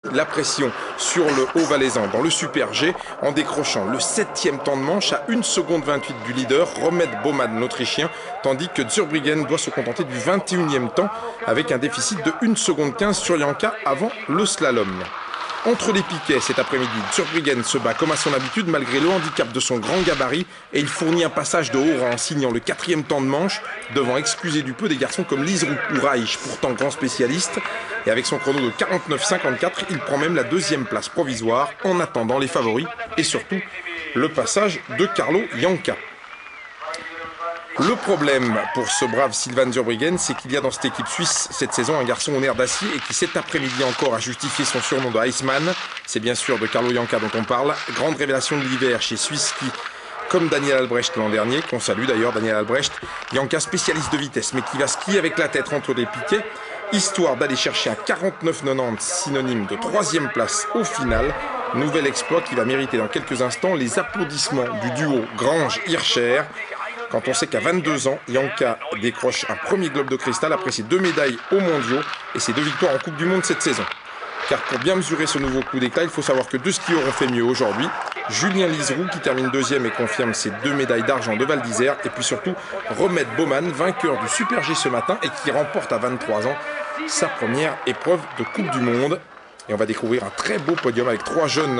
La pression sur le Haut-Valaisan dans le Super G en décrochant le 7e temps de manche à 1 seconde 28 du leader Romet Baumann l'Autrichien, tandis que Zurbriggen doit se contenter du 21e temps avec un déficit de 1 seconde 15 sur Janka avant le slalom. Entre les piquets cet après-midi, Zurbriggen se bat comme à son habitude malgré le handicap de son grand gabarit et il fournit un passage de haut rang en signant le 4e temps de manche devant excuser du peu des garçons comme Liesroux ou Reich, pourtant grand spécialiste. Et avec son chrono de 49,54, il prend même la 2e place provisoire en attendant les favoris et surtout le passage de Carlo Janka. Le problème pour ce brave Sylvain Zurbriggen, c'est qu'il y a dans cette équipe suisse cette saison un garçon au nerf d'acier et qui cet après-midi encore a justifié son surnom de Iceman. C'est bien sûr de Carlo Janka dont on parle. Grande révélation de l'hiver chez Swiss Ski, comme Daniel Albrecht l'an dernier, qu'on salue d'ailleurs Daniel Albrecht. Janka spécialiste de vitesse mais qui va skier avec la tête entre les piquets, histoire d'aller chercher un 49,90 synonyme de 3e place au final. Nouvel exploit qui va mériter dans quelques instants les applaudissements du duo Grange-Hirscher. Quand on sait qu'à 22 ans, Janka décroche un premier globe de cristal après ses 2 médailles aux mondiaux et ses 2 victoires en Coupe du Monde cette saison. Car pour bien mesurer ce nouveau coup d'éclat, il faut savoir que 2 skieurs ont fait mieux aujourd'hui. Julien Liesroux qui termine 2e et confirme ses 2 médailles d'argent de Val d'Isère. Et puis surtout Romet Baumann, vainqueur du Super G ce matin et qui remporte à 23 ans sa première épreuve de Coupe du Monde. Et on va découvrir un très beau podium avec 3 jeunes